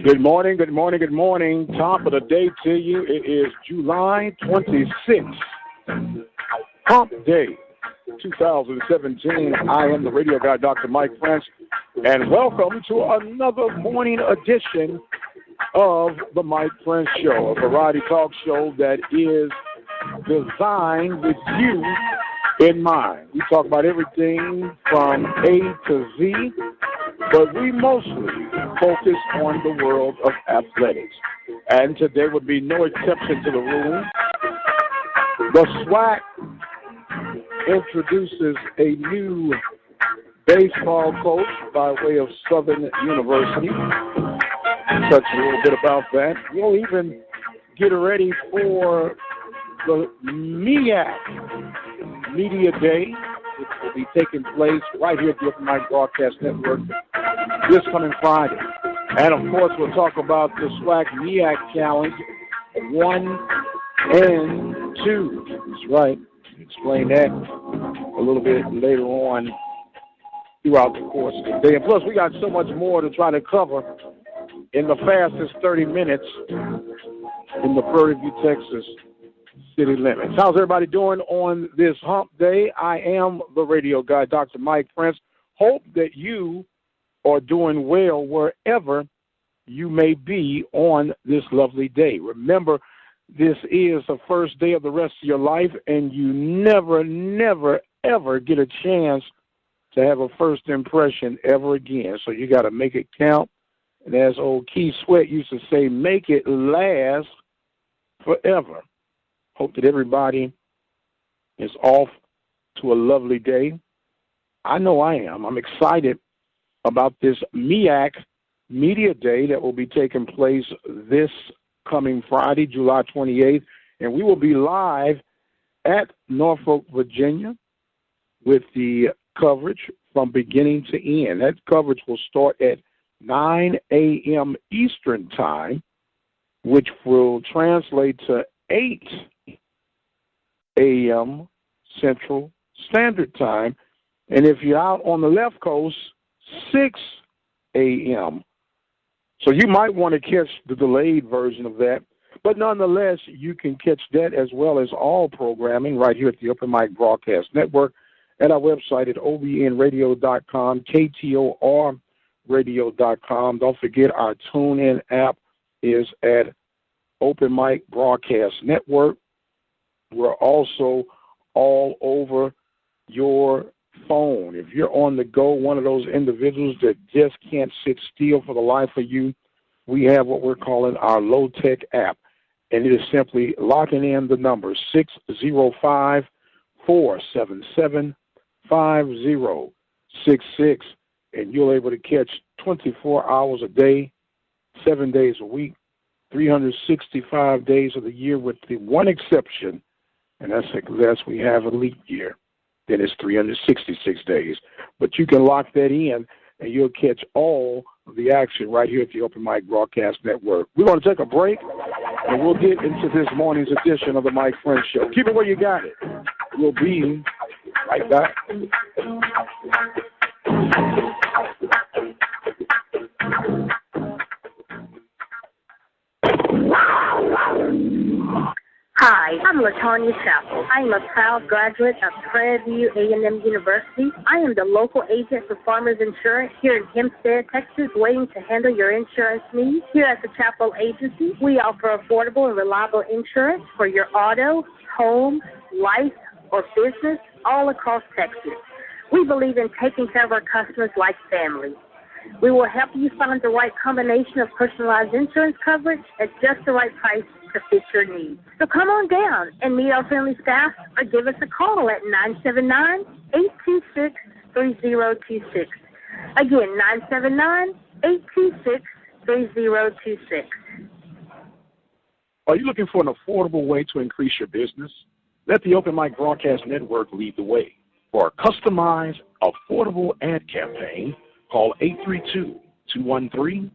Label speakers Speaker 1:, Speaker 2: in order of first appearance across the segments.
Speaker 1: Good morning, good morning, good morning. Top of the day to you. It is July 26th, Hump Day 2017. I am the radio guy, Dr. Mike Prince, and welcome to another morning edition of the Mike Prince Show, a variety talk show that is designed with you in mind. We talk about everything from A to Z, but we mostly focus on the world of athletics. And today would be no exception to the rule. The SWAC introduces a new baseball coach by way of Southern University. Touch a little bit about that. We'll even get ready for the MEAC Media Day, which will be taking place right here at the Open Mic Broadcast Network this coming Friday. And, of course, we'll talk about the SWAC MEAC Challenge 1 and 2. That's right. Explain that a little bit later on throughout the course of the day. And plus, we got so much more to try to cover in the fastest 30 minutes in the Prairie View, Texas city limits. How's everybody doing on this hump day? I am the radio guy, Dr. Mike Prince. Hope that you are doing well wherever you may be on this lovely day. Remember, this is the first day of the rest of your life, and you never, ever get a chance to have a first impression ever again. So you got to make it count. And as old Keith Sweat used to say, make it last forever. Hope that everybody is off to a lovely day. I know I am. I'm excited about this MEAC Media Day that will be taking place this coming Friday, July 28th. And we will be live at Norfolk, Virginia with the coverage from beginning to end. That coverage will start at 9 a.m. Eastern Time, which will translate to 8 a.m. Central Standard Time. And if you're out on the left coast, 6 a.m. So you might want to catch the delayed version of that. But nonetheless, you can catch that as well as all programming right here at the Open Mic Broadcast Network at our website at OBN-Radio.com, KTOR-Radio.com. Don't forget our TuneIn app is at Open Mic Broadcast Network. We're also all over your phone. If you're on the go, one of those individuals that just can't sit still for the life of you, we have what we're calling our low-tech app. And it is simply locking in the number 605-477-5066, and you'll be able to catch 24 hours a day, 7 days a week, 365 days of the year, with the one exception, and that's unless we have a leap year. Then it's 366 days. But you can lock that in, and you'll catch all of the action right here at the Open Mic Broadcast Network. We're going to take a break, and we'll get into this morning's edition of the Mike Prince Show. Keep it where you got it. We'll be right back.
Speaker 2: Hi, I'm LaTanya Chapel. I am a proud graduate of Prairie View A&M University. I am the local agent for Farmers Insurance here in Hempstead, Texas, waiting to handle your insurance needs. Here at the Chapel Agency, we offer affordable and reliable insurance for your auto, home, life, or business all across Texas. We believe in taking care of our customers like family. We will help you find the right combination of personalized insurance coverage at just the right price to fit your needs. So come on down and meet our friendly staff or give us a call at 979-826-3026. Again, 979-826-3026.
Speaker 1: Are you looking for an affordable way to increase your business? Let the Open Mic Broadcast Network lead the way. For a customized, affordable ad campaign, call 832-213-8824.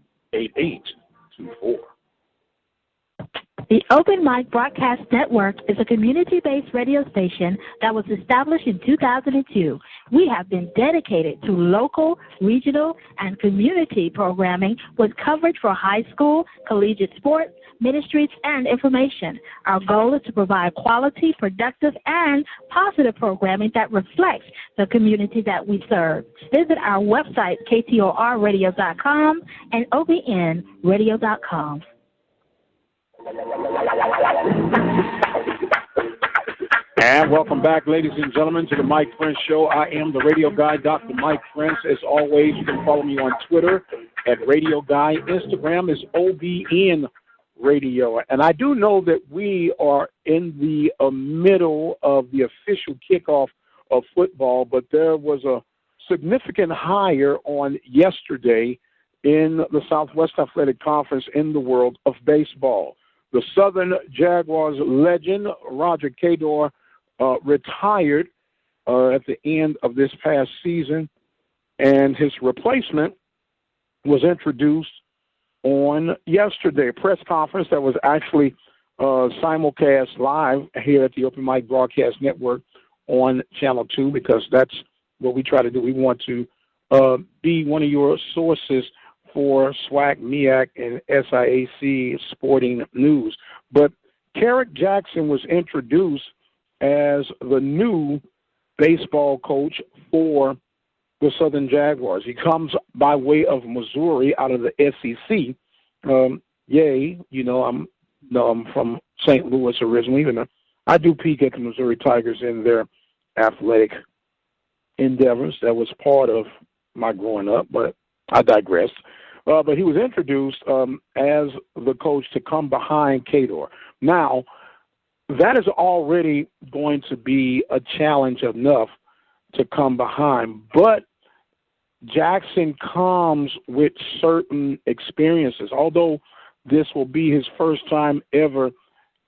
Speaker 3: The Open Mic Broadcast Network is a community-based radio station that was established in 2002. We have been dedicated to local, regional, and community programming with coverage for high school, collegiate sports, ministries, and information. Our goal is to provide quality, productive, and positive programming that reflects the community that we serve. Visit our website, ktorradio.com and OBN-Radio.com.
Speaker 1: And welcome back, ladies and gentlemen, to the Mike Prince Show. I am the radio guy, Dr. Mike Prince. As always, you can follow me on Twitter at Radio Guy. Instagram is OBN-Radio. And I do know that we are in the middle of the official kickoff of football, but there was a significant hire on yesterday in the Southwest Athletic Conference in the world of baseball. The Southern Jaguars legend, Roger Cador, retired at the end of this past season, and his replacement was introduced on yesterday. A press conference that was actually simulcast live here at the Open Mic Broadcast Network on Channel 2, because that's what we try to do. We want to be one of your sources for SWAC, MEAC, and SIAC sporting news. But Carrick Jackson was introduced as the new baseball coach for the Southern Jaguars. He comes by way of Missouri, out of the SEC. Yay, I'm from St. Louis originally, and I do peek at the Missouri Tigers in their athletic endeavors. That was part of my growing up, but I digress. But he was introduced as the coach to come behind Cador. Now, that is already going to be a challenge enough to come behind. But Jackson comes with certain experiences. Although this will be his first time ever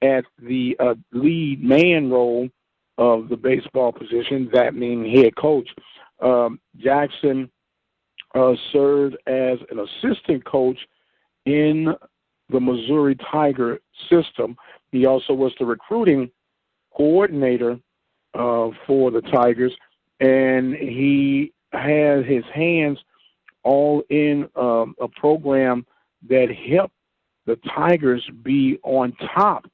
Speaker 1: at the lead man role of the baseball position, that means head coach, Jackson served as an assistant coach in the Missouri Tiger system. He also was the recruiting coordinator for the Tigers, and he had his hands all in a program that helped the Tigers be on top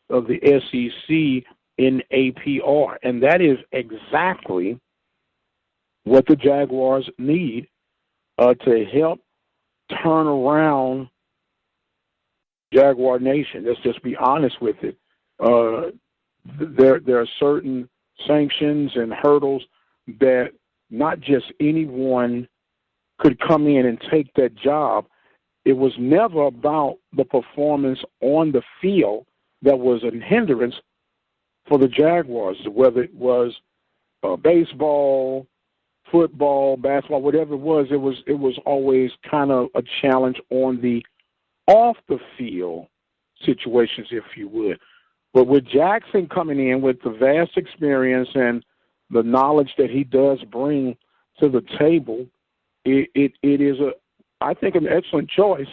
Speaker 1: of the SEC in APR, and that is exactly what the Jaguars need to help turn around Jaguar Nation. Let's just be honest with it. There are certain sanctions and hurdles that not just anyone could come in and take that job. It was never about the performance on the field that was a hindrance for the Jaguars, whether it was baseball, football, basketball, whatever it was always kind of a challenge on the off the field situations, if you would. But with Jackson coming in with the vast experience and the knowledge that he does bring to the table, it is I think an excellent choice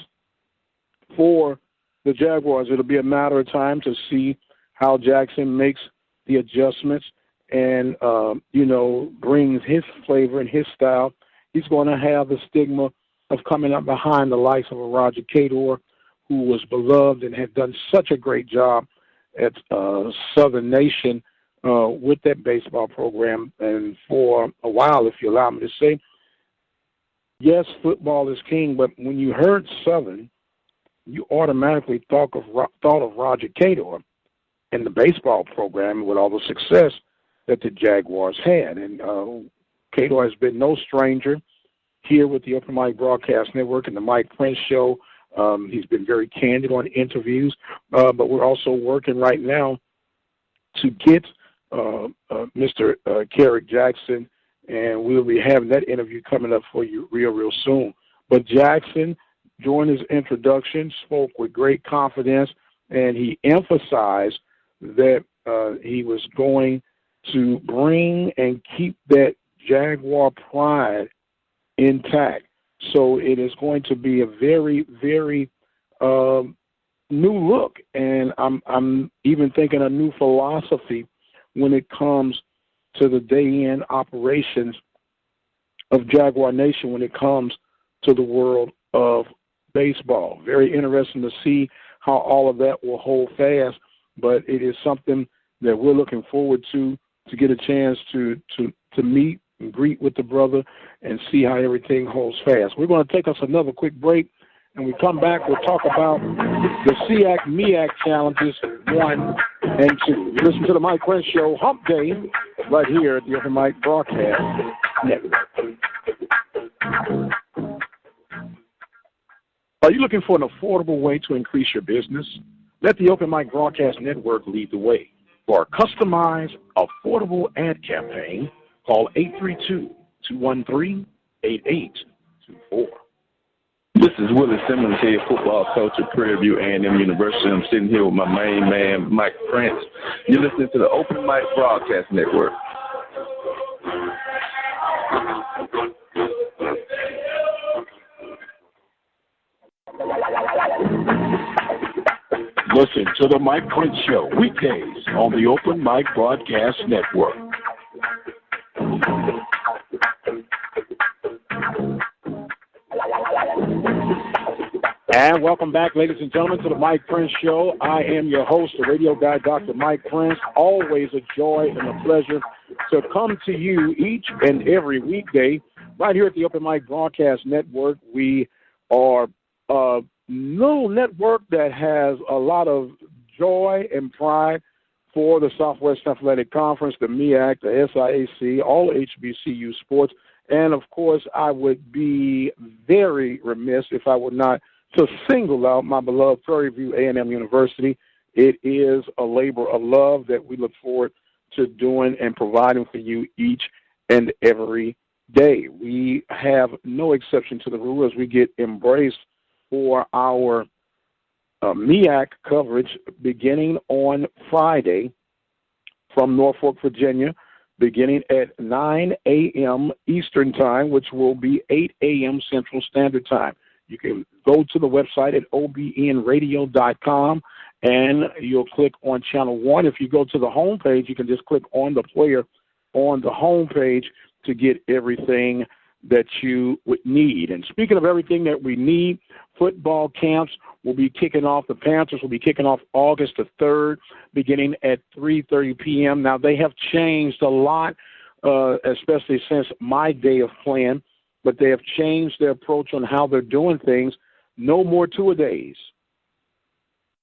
Speaker 1: for the Jaguars. It'll be a matter of time to see how Jackson makes the adjustments and, brings his flavor and his style. He's going to have the stigma of coming up behind the likes of a Roger Cador, who was beloved and had done such a great job at Southern Nation with that baseball program. And for a while, if you allow me to say, yes, football is king, but when you heard Southern, you automatically thought of Roger Cador and the baseball program with all the success that the Jaguars had. And Cador has been no stranger here with the Open Mic Broadcast Network and the Mike Prince Show. He's been very candid on interviews, but we're also working right now to get Mr. Carrick Jackson, and we'll be having that interview coming up for you real soon. But Jackson, during his introduction, spoke with great confidence, and he emphasized that he was going to bring and keep that Jaguar pride intact. So it is going to be a very, very new look, and I'm even thinking a new philosophy when it comes to the day-in operations of Jaguar Nation when it comes to the world of baseball. Very interesting to see how all of that will hold fast, but it is something that we're looking forward to get a chance to meet and greet with the brother and see how everything holds fast. We're going to take us another quick break, and we come back, we'll talk about the SWAC MEAC challenges 1 and 2. You listen to the Mike Prince Show, Hump Day, right here at the Open Mic Broadcast Network. Are you looking for an affordable way to increase your business? Let the Open Mic Broadcast Network lead the way. For a customized, affordable ad campaign, call 832-213-8824.
Speaker 4: This is Willie Simmons here, football coach at Prairie View A&M University. I'm sitting here with my main man, Mike Prince. You're listening to the Open Mic Broadcast Network.
Speaker 1: Listen to the Mike Prince Show weekdays on the Open Mic Broadcast Network. And welcome back, ladies and gentlemen, to the Mike Prince Show. I am your host, the radio guy, Dr. Mike Prince. Always a joy and a pleasure to come to you each and every weekday right here at the Open Mic Broadcast Network. We are a little network that has a lot of joy and pride for the Southwest Athletic Conference, the MEAC, the SIAC, all HBCU sports. And, of course, I would be very remiss if I would not to single out my beloved Prairie View A&M University. It is a labor of love that we look forward to doing and providing for you each and every day. We have no exception to the rule as we get embraced for our MEAC coverage beginning on Friday from Norfolk, Virginia, beginning at 9 a.m. Eastern Time, which will be 8 a.m. Central Standard Time. You can go to the website at OBN-Radio.com, and you'll click on Channel 1. If you go to the home page, you can just click on the player on the home page to get everything that you would need. And speaking of everything that we need, football camps will be kicking off. The Panthers will be kicking off August the 3rd, beginning at 3:30 p.m. Now, they have changed a lot, especially since my day of playing, but they have changed their approach on how they're doing things. No more two-a-days.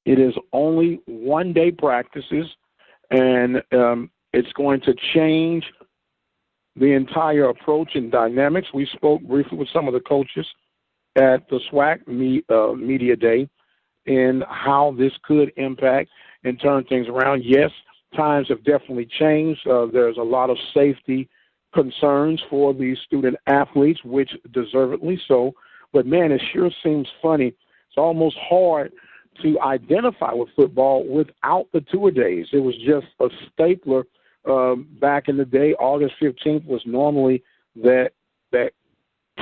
Speaker 1: It is only one-day practices, and it's going to change the entire approach and dynamics. We spoke briefly with some of the coaches at the SWAC Media Day and how this could impact and turn things around. Yes, times have definitely changed. There's a lot of safety concerns for the student athletes, which deservedly so. But, man, it sure seems funny. It's almost hard to identify with football without the two-a-days. It was just a stapler back in the day. August 15th was normally that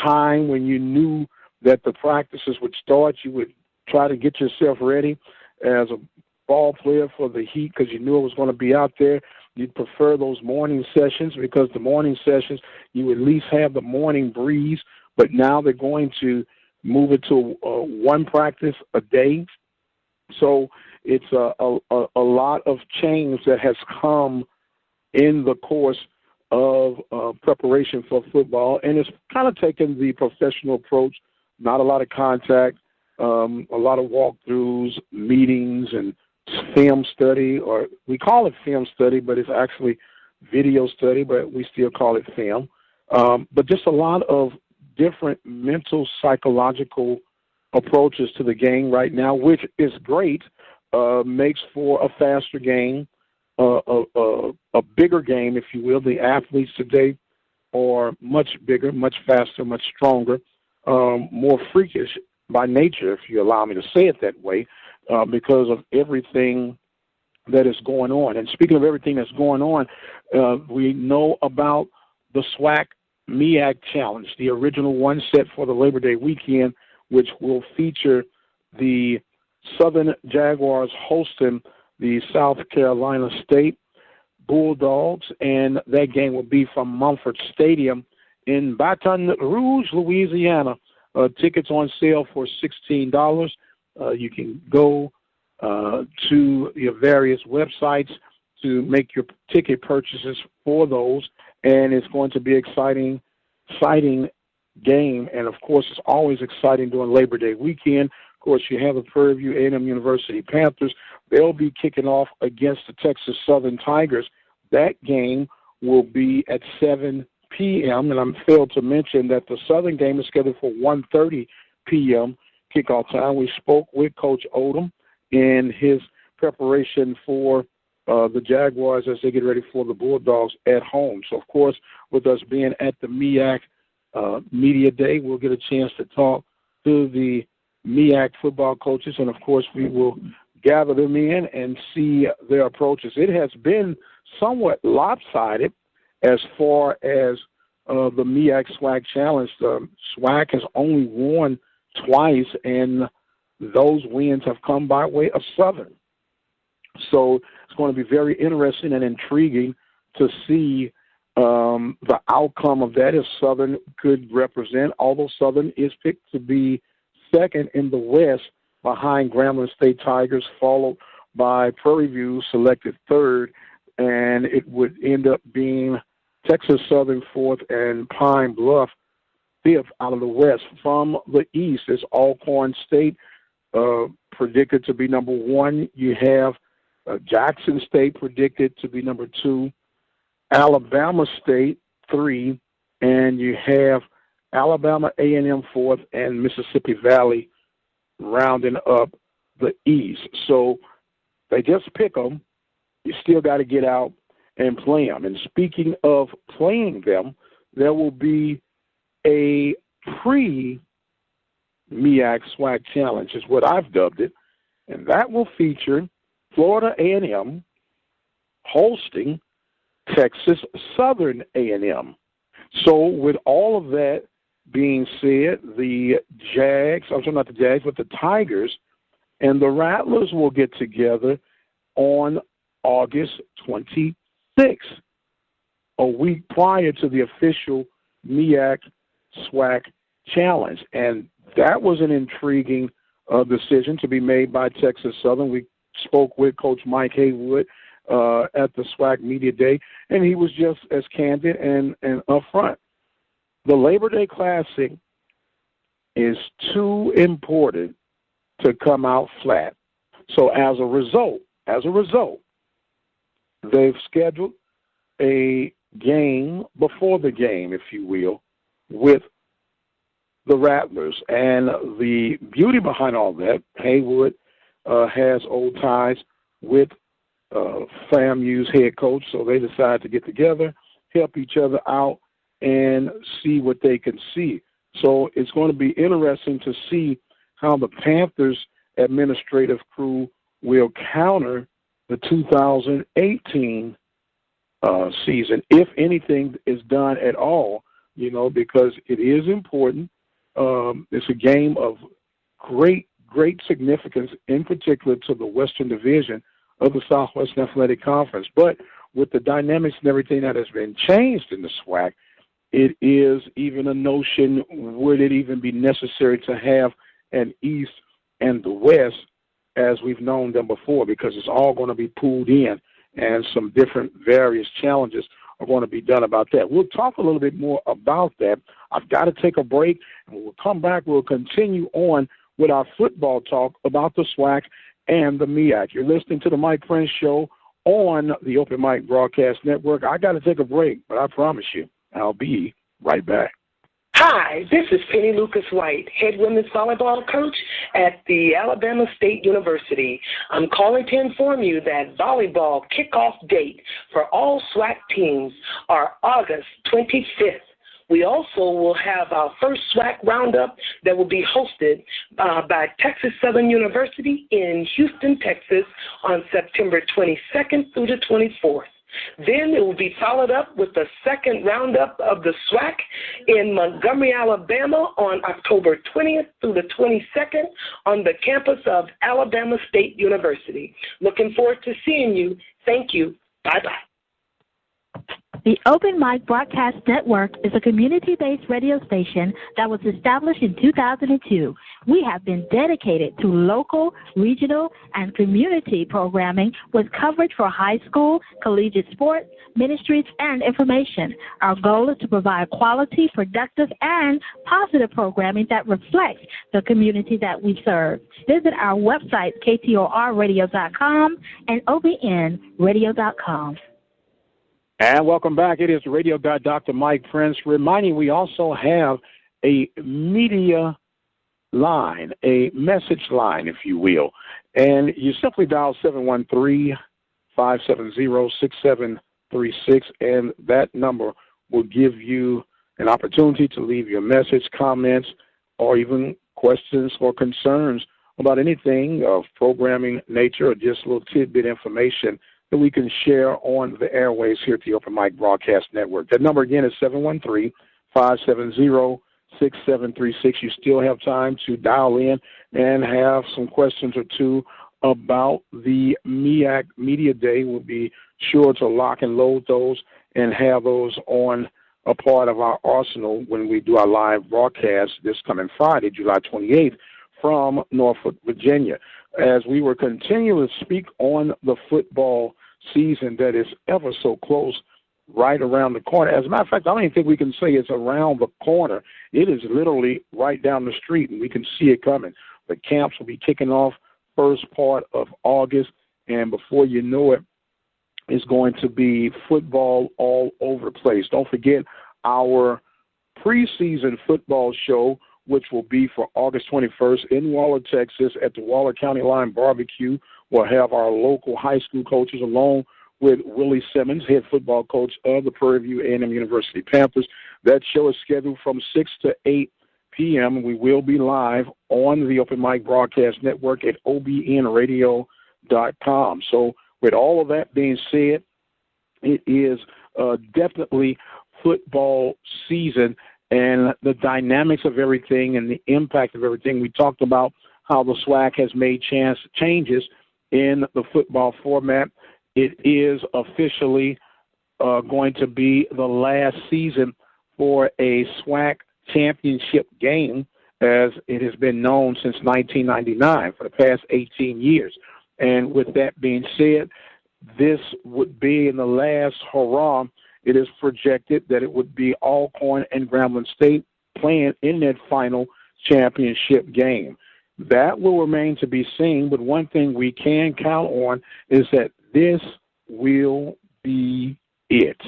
Speaker 1: time when you knew that the practices would start. You would try to get yourself ready as a ball player for the heat because you knew it was going to be out there. You'd prefer those morning sessions because the morning sessions, you at least have the morning breeze. But now they're going to move it to one practice a day. So it's a lot of change that has come in the course of preparation for football. And it's kind of taken the professional approach, not a lot of contact, a lot of walkthroughs, meetings, and film study, or we call it film study, but it's actually video study, but we still call it film. But just a lot of different mental, psychological approaches to the game right now, which is great, makes for a faster game, a bigger game, if you will. The athletes today are much bigger, much faster, much stronger, more freakish by nature, if you allow me to say it that way, because of everything that is going on. And speaking of everything that's going on, we know about the SWAC MEAC Challenge, the original one set for the Labor Day weekend, which will feature the Southern Jaguars hosting the South Carolina State Bulldogs, and that game will be from Mumford Stadium in Baton Rouge, Louisiana. Tickets on sale for $16. You can go to your various websites to make your ticket purchases for those, and it's going to be exciting game. And of course, it's always exciting during Labor Day weekend. Of course, you have the Prairie View A&M University Panthers. They'll be kicking off against the Texas Southern Tigers. That game will be at 7 p.m., and I failed to mention that the Southern game is scheduled for 1:30 p.m. kickoff time. We spoke with Coach Odom in his preparation for the Jaguars as they get ready for the Bulldogs at home. So, of course, with us being at the MEAC Media Day, we'll get a chance to talk to the MEAC football coaches, and, of course, we will gather them in and see their approaches. It has been somewhat lopsided as far as the MEAC SWAC Challenge. The SWAC has only won twice, and those wins have come by way of Southern. So it's going to be very interesting and intriguing to see the outcome of that if Southern could represent, although Southern is picked to be second in the West behind Grambling State Tigers, followed by Prairie View, selected third, and it would end up being Texas Southern fourth and Pine Bluff fifth out of the West. From the East is Alcorn State, predicted to be number one. You have Jackson State predicted to be number two, Alabama State 3, and you have Alabama A&M fourth and Mississippi Valley rounding up the East. So they just pick them. You still got to get out and play them. And speaking of playing them, there will be a pre-MEAC SWAC Challenge, is what I've dubbed it, and that will feature Florida A&M hosting Texas Southern A&M. So with all of that being said, the Tigers and the Rattlers will get together on August 26th, a week prior to the official MEAC SWAC Challenge. And that was an intriguing decision to be made by Texas Southern. We spoke with Coach Mike Haywood at the SWAC Media Day, and he was just as candid and upfront. The Labor Day Classic is too important to come out flat. So as a result, they've scheduled a game before the game, if you will, with the Rattlers. And the beauty behind all that, Haywood has old ties with FAMU's head coach, so they decided to get together, help each other out, and see what they can see. So it's going to be interesting to see how the Panthers administrative crew will counter the 2018 season, if anything is done at all, because it is important. It's a game of great significance, in particular to the Western Division of the Southwestern Athletic Conference. But with the dynamics and everything that has been changed in the SWAC, it is even a notion, would it even be necessary to have an East and the West as we've known them before, because it's all going to be pooled in, and some different various challenges are going to be done about that. We'll talk a little bit more about that. I've got to take a break, and when we'll come back, we'll continue on with our football talk about the SWAC and the MEAC. You're listening to the Mike Prince Show on the Open Mic Broadcast Network. I got to take a break, but I promise you, I'll be right back.
Speaker 5: Hi, this is Penny Lucas White, head women's volleyball coach at the Alabama State University. I'm calling to inform you that volleyball kickoff date for all SWAC teams are August 25th. We also will have our first SWAC roundup that will be hosted by Texas Southern University in Houston, Texas on September 22nd through the 24th. Then it will be followed up with the second roundup of the SWAC in Montgomery, Alabama on October 20th through the 22nd on the campus of Alabama State University. Looking forward to seeing you. Thank you. Bye-bye.
Speaker 3: The Open Mic Broadcast Network is a community-based radio station that was established in 2002. We have been dedicated to local, regional, and community programming with coverage for high school, collegiate sports, ministries, and information. Our goal is to provide quality, productive, and positive programming that reflects the community that we serve. Visit our websites, KTORradio.com and OBN-Radio.com.
Speaker 1: And welcome back. It is Radio Guy Dr. Mike Prince, reminding we also have a media line, a message line, if you will. And you simply dial 713-570-6736, and that number will give you an opportunity to leave your message, comments, or even questions or concerns about anything of programming nature or just a little tidbit information that we can share on the airways here at the Open Mic Broadcast Network. That number again is 713-570-6736. You still have time to dial in and have some questions or two about the MEAC Media Day. We'll be sure to lock and load those and have those on a part of our arsenal when we do our live broadcast this coming Friday, July 28th, from Norfolk, Virginia. As we will continue to speak on the football season that is ever so close, right around the corner. As a matter of fact, I don't even think we can say it's around the corner. It is literally right down the street, and we can see it coming. The camps will be kicking off first part of August, and before you know it, it's going to be football all over the place. Don't forget our preseason football show, which will be for August 21st in Waller, Texas, at the Waller County Line Barbecue. We'll have our local high school coaches along with Willie Simmons, head football coach of the Prairie View A&M University Panthers. That show is scheduled from 6 to 8 p.m. We will be live on the Open Mic Broadcast Network at OBN-Radio.com. So with all of that being said, it is definitely football season, and the dynamics of everything and the impact of everything. We talked about how the SWAC has made changes in the football format. It is officially going to be the last season for a SWAC championship game, as it has been known since 1999, for the past 18 years. And with that being said, this would be in the last hurrah. It is projected that it would be Alcorn and Grambling State playing in that final championship game. That will remain to be seen, but one thing we can count on is that this will be it.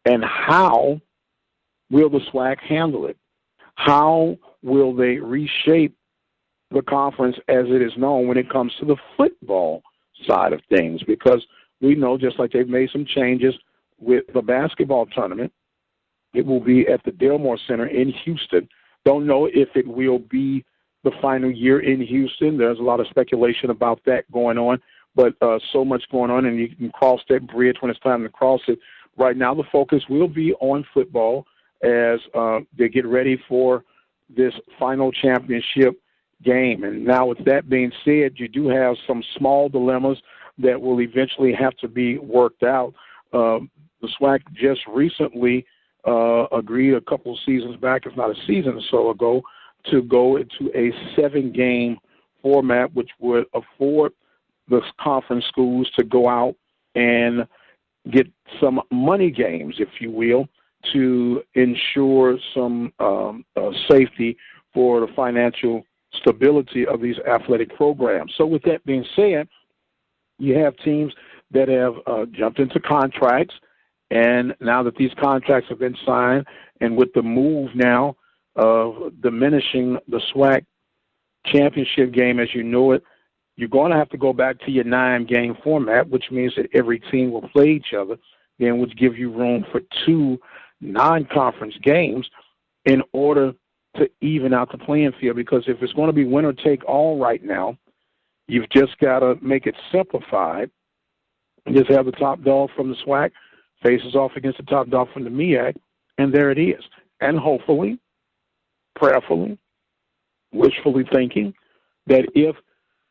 Speaker 1: And how will the SWAC handle it? How will they reshape the conference as it is known when it comes to the football side of things? Because we know, just like they've made some changes with the basketball tournament, it will be at the Delmore Center in Houston. Don't know if it will be the final year in Houston. There's a lot of speculation about that going on, but so much going on, and you can cross that bridge when it's time to cross it. Right now, the focus will be on football as they get ready for this final championship game. And now with that being said, you do have some small dilemmas that will eventually have to be worked out. The SWAC just recently agreed a couple of seasons back, if not a season or so ago, to go into a 7-game format, which would afford the conference schools to go out and get some money games, if you will, to ensure some safety for the financial stability of these athletic programs. So with that being said, you have teams that have jumped into contracts, and now that these contracts have been signed, and with the move now of diminishing the SWAC championship game as you know it, you're going to have to go back to your 9-game format, which means that every team will play each other, then which gives you room for 2 non-conference games in order to even out the playing field. Because if it's going to be winner take all right now, you've just got to make it simplified Just have the top dog from the SWAC faces off against the top dog from the MEAC, and there it is. And hopefully, prayerfully, wishfully thinking that if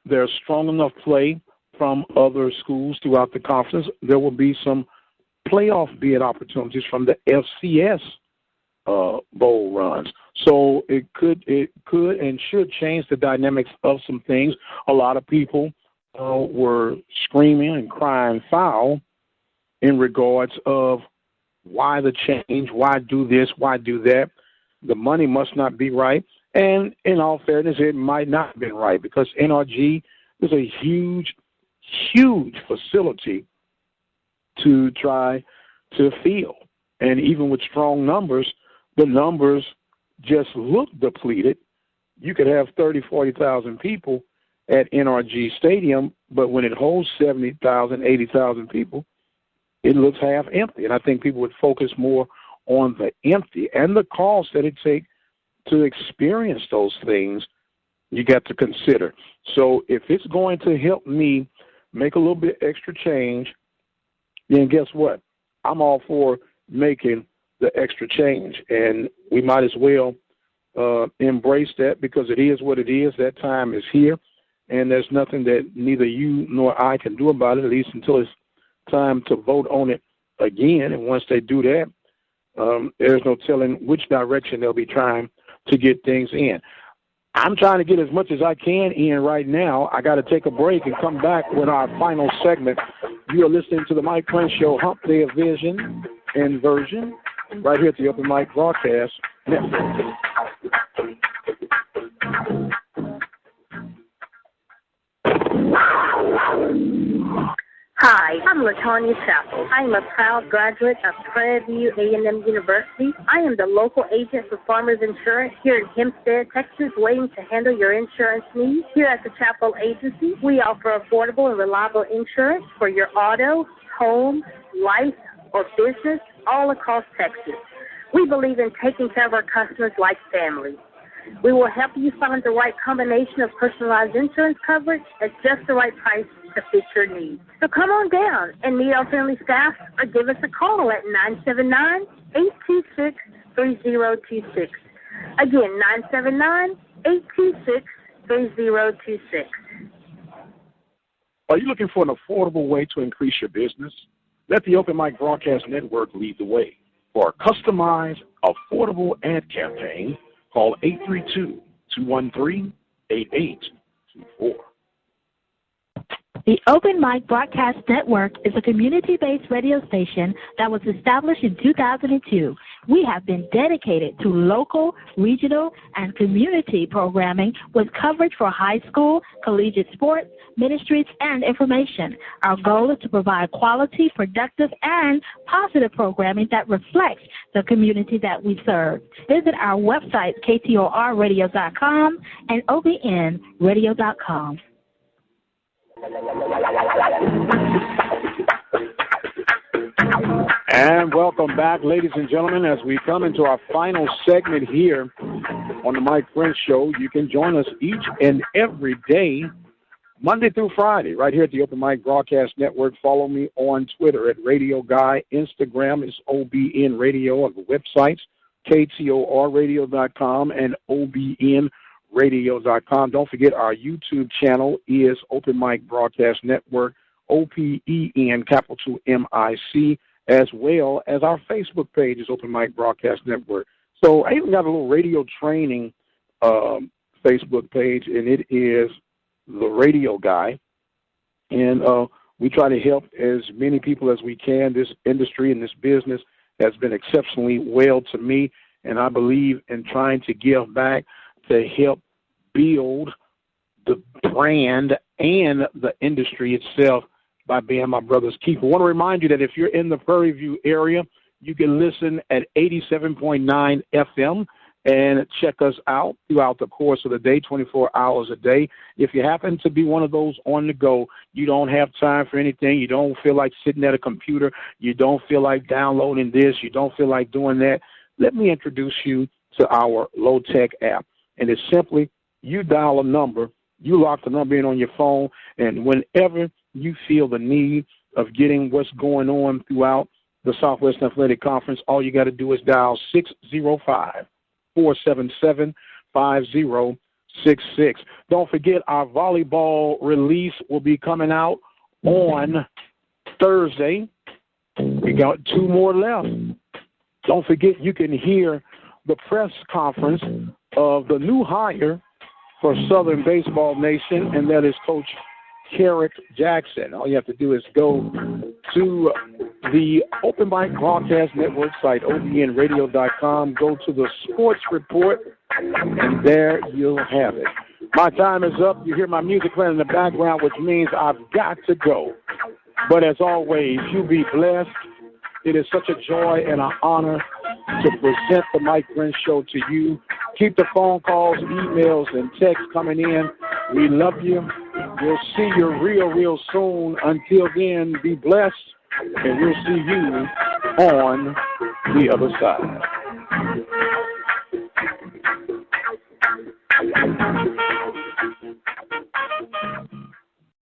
Speaker 1: there's strong enough play from other schools throughout the conference, there will be some playoff bid opportunities from the FCS bowl runs. So it could and should change the dynamics of some things. A lot of people were screaming and crying foul in regards of why the change, why do this, why do that. The money must not be right. And in all fairness, it might not have been right because NRG is a huge, huge facility to try to field. And even with strong numbers, the numbers just look depleted. You could have 30,000, 40,000 people at NRG Stadium, but when it holds 70,000, 80,000 people, it looks half empty. And I think people would focus more on the empty and the cost that it takes to experience those things. You got to consider. So if it's going to help me make a little bit extra change, then guess what? I'm all for making the extra change, and we might as well embrace that because it is what it is. That time is here, and there's nothing that neither you nor I can do about it, at least until it's time to vote on it again. And once they do that, there's no telling which direction they'll be trying to get things in. I'm trying to get as much as I can in right now. I got to take a break and come back with our final segment. You are listening to the Mike Prince Show, Hump Day of Vision and Version, right here at the Open Mic Broadcast Network.
Speaker 2: Hi, I'm LaTanya Chapel. I am a proud graduate of Prairie View A&M University. I am the local agent for Farmers Insurance here in Hempstead, Texas, waiting to handle your insurance needs. Here at the Chapel Agency, we offer affordable and reliable insurance for your auto, home, life, or business all across Texas. We believe in taking care of our customers like family. We will help you find the right combination of personalized insurance coverage at just the right price to fit your needs. So come on down and meet our friendly staff or give us a call at 979-826-3026. Again, 979-826-3026.
Speaker 1: Are you looking for an affordable way to increase your business? Let the Open Mic Broadcast Network lead the way. For a customized, affordable ad campaign, call 832-213-8824.
Speaker 3: The Open Mic Broadcast Network is a community-based radio station that was established in 2002. We have been dedicated to local, regional, and community programming with coverage for high school, collegiate sports, ministries, and information. Our goal is to provide quality, productive, and positive programming that reflects the community that we serve. Visit our website, KTORradio.com and OBN-Radio.com.
Speaker 1: And welcome back, ladies and gentlemen, as we come into our final segment here on the Mike Prince Show. You can join us each and every day, Monday through Friday, right here at the Open Mic Broadcast Network. Follow me on Twitter at Radio Guy. Instagram is OBN-Radio, and the websites, KTORradio.com and OBN-Radio.com. Don't forget our YouTube channel is Open Mic Broadcast Network, OPEN, capital MIC, as well as our Facebook page is Open Mic Broadcast Network. So I even got a little radio training Facebook page, and it is The Radio Guy. And we try to help as many people as we can. This industry and this business has been exceptionally well to me, and I believe in trying to give back to help build the brand and the industry itself by being my brother's keeper. I want to remind you that if you're in the Prairie View area, you can listen at 87.9 FM and check us out throughout the course of the day, 24 hours a day. If you happen to be one of those on the go, you don't have time for anything, you don't feel like sitting at a computer, you don't feel like downloading this, you don't feel like doing that, let me introduce you to our low-tech app. And it's simply, you dial a number, you lock the number in on your phone, and whenever you feel the need of getting what's going on throughout the Southwest Athletic Conference, all you got to do is dial 605-477-5066. Don't forget, our volleyball release will be coming out on Thursday. We got 2 more left. Don't forget, you can hear the press conference of the new hire for Southern Baseball Nation, and that is Coach Carrick Jackson. All you have to do is go to the Open Mic Broadcast Network site, OBN-Radio.com, go to the sports report, and there you'll have it. My time is up. You hear my music playing in the background, which means I've got to go. But as always, you be blessed. It is such a joy and an honor to present the Mike Prince Show to you. Keep the phone calls, emails, and texts coming in. We love you. We'll see you real soon. Until then, be blessed, and we'll see you on the other side.